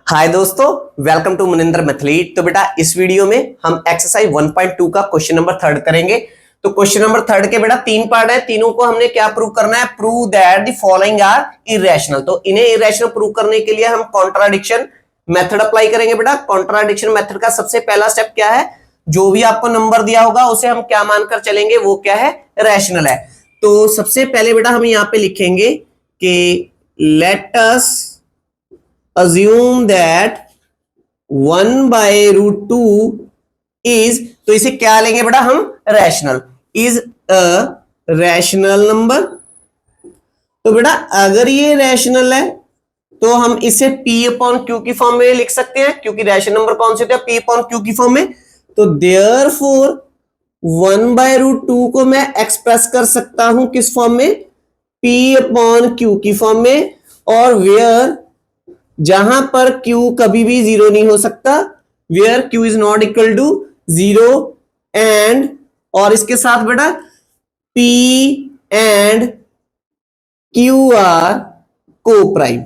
हाय दोस्तों, welcome to Maninder मैथलीट। तो बेटा इस वीडियो में हम एक्सरसाइज 1.2 का क्वेश्चन नंबर 3 करेंगे। तो क्वेश्चन नंबर 3 के बेटा 3 पार्ट है, तीनों को हमने क्या प्रूव करना है? Prove that the following are irrational. तो इन्हें इरेशनल प्रूव करने के लिए हम कॉन्ट्राडिक्शन मेथड अप्लाई करेंगे। बेटा कॉन्ट्राडिक्शन मेथड का सबसे पहला स्टेप क्या है? जो भी आपको नंबर दिया होगा उसे हम क्या मानकर चलेंगे? वो क्या है? रैशनल है। तो सबसे पहले बेटा हम यहां पे लिखेंगे कि let us assume that 1/√2 is, तो इसे क्या लेंगे बेटा हम? Rational. Is a rational number. तो बेटा अगर ये रैशनल है तो हम इसे P अपॉन Q की फॉर्म में लिख सकते हैं, क्योंकि रैशनल नंबर कौन से होते हैं? P अपॉन Q की फॉर्म में। तो देयरफॉर 1/√2 को मैं एक्सप्रेस कर सकता हूं किस फॉर्म में? P अपॉन Q की फॉर्म में। और वेयर, जहां पर Q कभी भी जीरो नहीं हो सकता, where Q is not equal to zero, and और इसके साथ बेटा P and Q are coprime.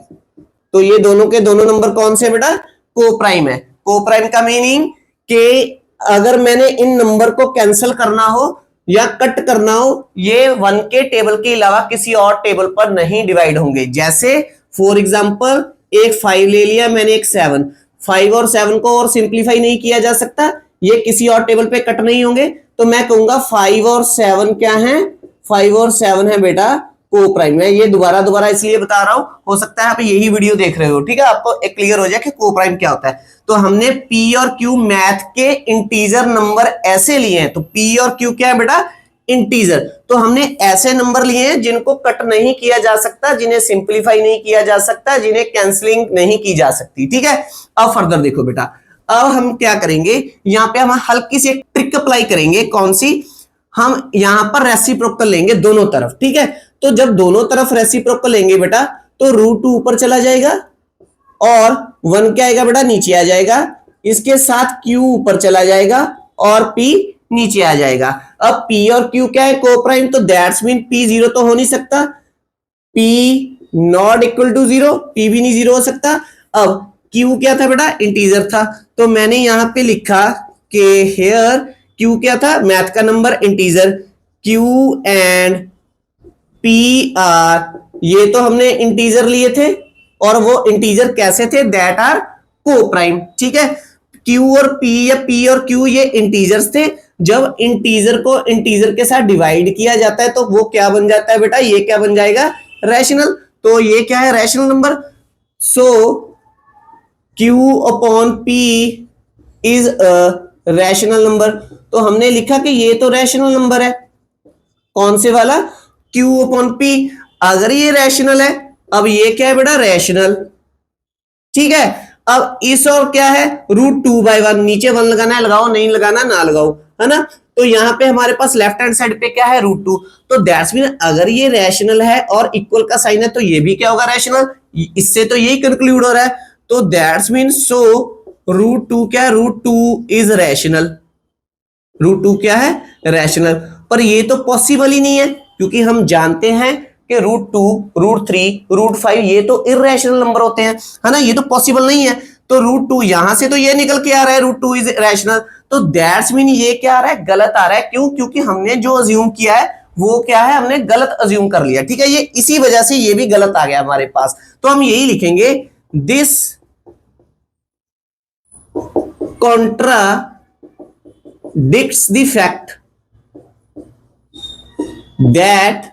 तो ये दोनों के दोनों नंबर कौन से बेटा? को प्राइम है। को प्राइम का मीनिंग कि अगर मैंने इन नंबर को कैंसिल करना हो या कट करना हो, ये 1 के टेबल के अलावा किसी और टेबल पर नहीं डिवाइड होंगे। जैसे फॉर एग्जांपल एक 5 ले लिया मैंने, एक 7, 5 और 7 को और सिंप्लीफाई नहीं किया जा सकता, ये किसी और टेबल पे कट नहीं होंगे। तो मैं कहूंगा 5 और 7 क्या है? 5 और 7 है बेटा को प्राइम है। ये दोबारा इसलिए बता रहा हूं, हो सकता है आप यही वीडियो देख रहे हो, ठीक है, आपको एक क्लियर हो जाए कि को प्राइम क्या होता है। तो हमने P और Q मैथ के इंटीजर नंबर ऐसे लिए हैं। तो P और Q क्या है बेटा? इंटीजर। तो हमने ऐसे नंबर लिए हैं जिनको कट नहीं किया जा सकता, जिन्हें सिंप्लीफाई नहीं किया जा सकता, जिन्हें कैंसलिंग नहीं की जा सकती, ठीक है। अब फर्दर देखो बेटा, अब हम क्या करेंगे, यहां पे हम हल्की सी एक ट्रिक अप्लाई करेंगे। कौन सी? हम यहां पर रेसिप्रोकल लेंगे दोनों तरफ, ठीक है। तो जब दोनों तरफ रेसिप्रोकल लेंगे बेटा, तो √2 ऊपर चला जाएगा और 1 क्या आएगा बेटा? नीचे आ जाएगा। इसके साथ Q ऊपर चला जाएगा और P नीचे आ जाएगा। अब P और Q क्या है? को प्राइम। तो दैट्स मीन P जीरो तो हो नहीं सकता, P not equal to zero, P भी नहीं जीरो हो सकता। अब Q क्या था बेटा? इंटीजर था। तो मैंने यहां पे लिखा कि हेयर Q क्या था? मैथ का number, integer. Q and P are, ये तो हमने इंटीजर लिए थे और वो इंटीजर कैसे थे? दैट आर को प्राइम, ठीक है। Q और P या P और Q ये इंटीजर्स थे। जब इंटीजर को इंटीजर के साथ डिवाइड किया जाता है तो वो क्या बन जाता है बेटा? ये क्या बन जाएगा? रैशनल। तो ये क्या है? Rational number. So Q upon P is a rational number. तो हमने लिखा कि ये तो रैशनल नंबर है। कौन से वाला? Q upon P। अगर ये रैशनल है, अब ये क्या है बेटा? रैशनल, ठीक है। अब इस और क्या है? √2/1। नीचे 1 लगाना है लगाओ, नहीं लगाना ना लगाओ, है ना। तो यहां पे हमारे पास लेफ्ट हैंड साइड पे क्या है? √2। तो दैट्स मीन अगर ये रैशनल है और इक्वल का साइन है तो ये भी क्या होगा? रैशनल। इससे तो यही कंक्लूड हो रहा है। तो दैट्स मीन सो √2 क्या है? √2 इज रैशनल। √2 क्या है? रैशनल। पर ये तो पॉसिबल ही नहीं है, क्योंकि हम जानते हैं कि √2, √3, √5 ये तो इररेशनल नंबर होते हैं, है ना। ये तो पॉसिबल नहीं है। तो √2 यहां से तो ये निकल के आ रहा है √2 इज रैशनल। तो दैट्स मीन ये क्या आ रहा है? गलत आ रहा है। क्यों? क्योंकि हमने जो अज्यूम किया है वो क्या है? हमने गलत अज्यूम कर लिया, ठीक है। ये इसी वजह से ये भी गलत आ गया हमारे पास। तो हम यही लिखेंगे, this contradicts the fact that,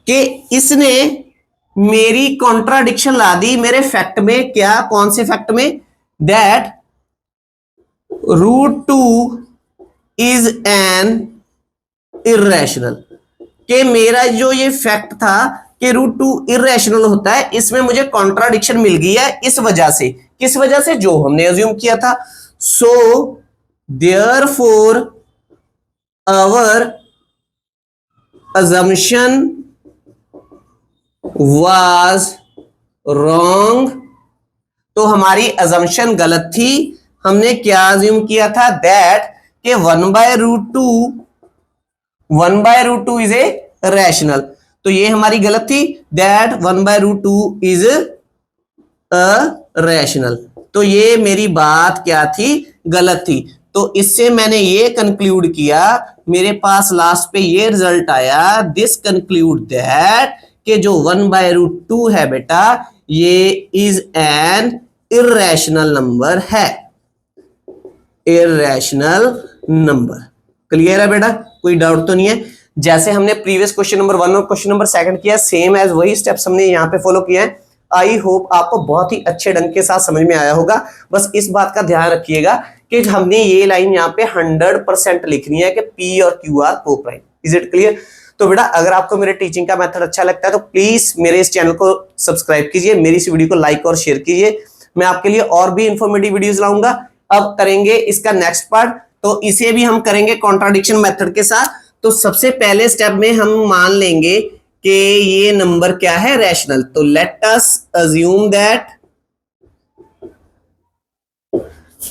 कि इसने मेरी कॉन्ट्राडिक्शन ला दी मेरे फैक्ट में। क्या? कौन से फैक्ट में? That √2 is an irrational. कि मेरा जो ये फैक्ट था कि √2 इररेशनल होता है, इसमें मुझे कॉन्ट्राडिक्शन मिल गई है इस वजह से। किस वजह से? जो हमने अज्यूम किया था। So therefore our assumption was wrong। तो हमारी assumption गलत थी। हमने क्या assume किया था? that के 1/√2 is a rational। तो ये हमारी गलत थी। that 1/√2 is rational. तो ये मेरी बात क्या थी, गलत थी। तो इससे मैंने ये कंक्लूड किया, मेरे पास लास्ट पे ये रिजल्ट आया, दिस कंक्लूड दैट कि जो 1/√2 है बेटा ये इज एन इर्रेशनल नंबर है, इर्रेशनल नंबर। क्लियर है बेटा, कोई डाउट तो नहीं है। जैसे हमने प्रीवियस क्वेश्चन नंबर 1 और क्वेश्चन नंबर 2 किया, सेम एज वही स्टेप्स हमने यहाँ पे फॉलो किए हैं। आई होप आपको बहुत ही अच्छे ढंग के साथ समझ में आया होगा। बस इस बात का ध्यान रखिएगा कि हमने ये लाइन यहाँ पे 100% लिखनी है कि P और Q are coprime. Is it clear? तो बेटा अगर आपको मेरे टीचिंग का मेथड अच्छा लगता है तो प्लीज मेरे इस चैनल को सब्सक्राइब कीजिए, मेरी इस वीडियो को लाइक और शेयर कीजिए। मैं आपके लिए और भी इंफॉर्मेटिव वीडियोस लाऊंगा। अब करेंगे इसका नेक्स्ट पार्ट, तो इसे भी हम करेंगे कॉन्ट्राडिक्शन मेथड के साथ। तो सबसे पहले स्टेप में हम मान लेंगे कि ये नंबर क्या है, रैशनल। तो let us assume that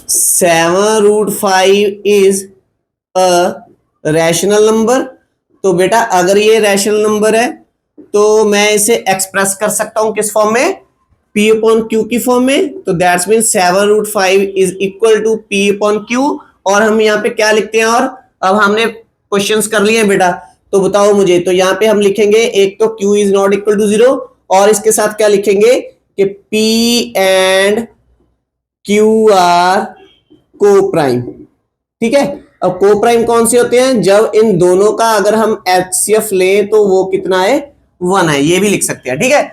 7√5 is a rational number. तो बेटा अगर ये रैशनल नंबर है तो मैं इसे एक्सप्रेस कर सकता हूं किस फॉर्म में, P अपॉन Q की फॉर्म में। तो that's mean 7√5 is equal to P upon Q। और हम यहाँ पे क्या लिखते हैं, और अब हमने क्वेश्चंस कर लिए बेटा, तो बताओ मुझे। तो यहाँ पे हम लिखेंगे एक तो Q is not equal to 0, और इसके साथ क्या लिखेंगे कि P and Q are coprime. ठीक है, अब को प्राइम कौन से होते हैं, जब इन दोनों का अगर हम HCF लें तो वो कितना है, 1 है। ये भी लिख सकते हैं। ठीक है,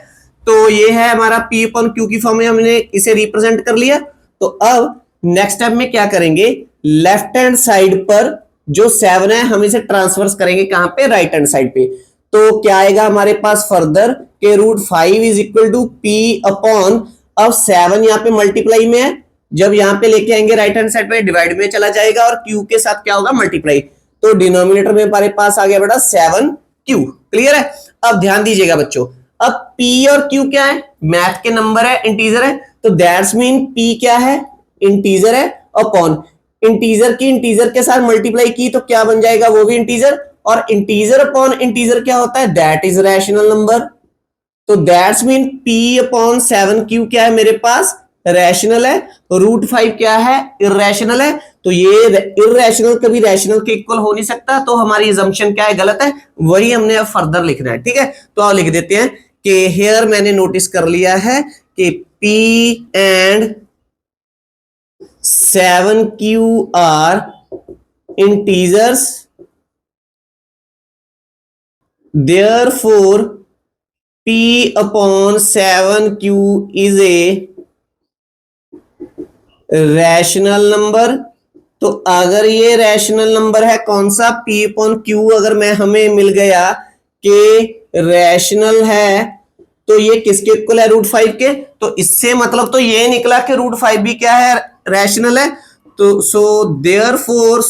तो ये है हमारा P अपॉन Q की फॉर्म में हमने इसे रिप्रेजेंट कर लिया। तो अब नेक्स्ट स्टेप में क्या करेंगे, लेफ्ट हैंड साइड पर जो 7 है हम इसे ट्रांसफर करेंगे कहां पे, राइट हैंड साइड पे। तो क्या आएगा हमारे पास फर्दर के √5 is equal to P upon, अब 7 यहाँ पे मल्टीप्लाई में है, जब यहाँ पे लेके आएंगे राइट हैंड साइड पे डिवाइड में चला जाएगा और Q के साथ क्या होगा, मल्टीप्लाई। तो डिनोमिनेटर में हमारे पास आ गया बेटा 7Q। क्लियर है? अब ध्यान दीजिएगा बच्चों, अब P और Q क्या है, मैथ के नंबर है, इंटीजर है। तो दैट्स मीन P क्या है, इंटीजर है, अपॉन इंटीजर की इंटीजर के साथ मल्टीप्लाई की तो क्या बन जाएगा, वो भी इंटीजर। और इंटीजर अपॉन इंटीजर क्या होता है, दैट इज रैशनल नंबर। तो that's mean P upon 7Q क्या है मेरे पास, रैशनल है। √5 क्या है, इर्रेशनल है। तो ये इर्रेशनल कभी रैशनल के इक्वल हो नहीं सकता, तो हमारी अजम्पशन क्या है, गलत है। वही हमने अब फर्दर लिखना है। ठीक है, तो आप लिख देते हैं कि हियर मैंने नोटिस कर लिया है कि P and 7Q are integers, therefore P upon 7Q is a rational number. तो अगर ये रैशनल नंबर है कौन सा, P अपॉन Q अगर मैं हमें मिल गया कि रैशनल है, तो ये किसके इक्वल है, √5 के। तो इससे मतलब तो ये निकला कि √5 भी क्या है, रैशनल है। तो so therefore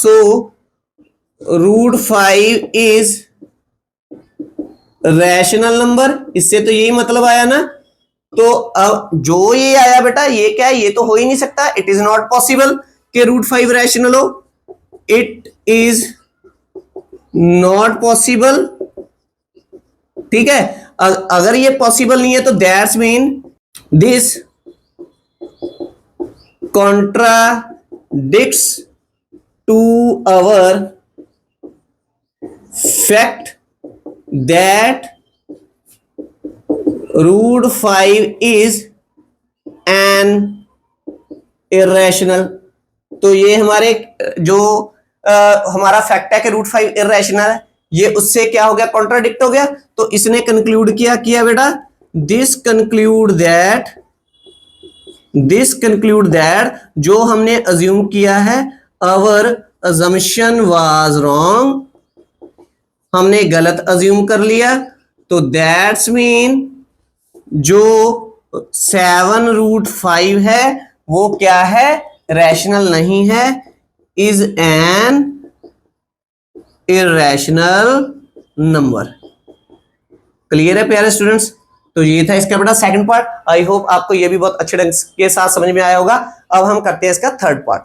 √5 is rational number. इससे तो यही मतलब आया ना। तो अब जो ये आया बेटा, ये क्या है, ये तो हो ही नहीं सकता, इट इज नॉट पॉसिबल कि √5 रैशनल हो, इट इज नॉट पॉसिबल। ठीक है, अगर ये पॉसिबल नहीं है तो that's mean this contradicts to our fact that √5 is an irrational। तो ये हमारे जो हमारा फैक्ट है कि √5 इर्रेशनल है, ये उससे क्या हो गया, कॉन्ट्राडिक्ट हो गया। तो इसने कंक्लूड किया बेटा, दिस कंक्लूड दैट जो हमने अज्यूम किया है, अवर अजम्पशन वाज रॉन्ग, हमने गलत अज्यूम कर लिया। तो दैट्स मीन जो 7√5 है वो क्या है, रैशनल नहीं है, is an irrational number. Clear है प्यारे स्टूडेंट्स? तो ये था इसका बेटा सेकंड पार्ट। आई होप आपको ये भी बहुत अच्छे ढंग के साथ समझ में आया होगा। अब हम करते हैं इसका थर्ड पार्ट।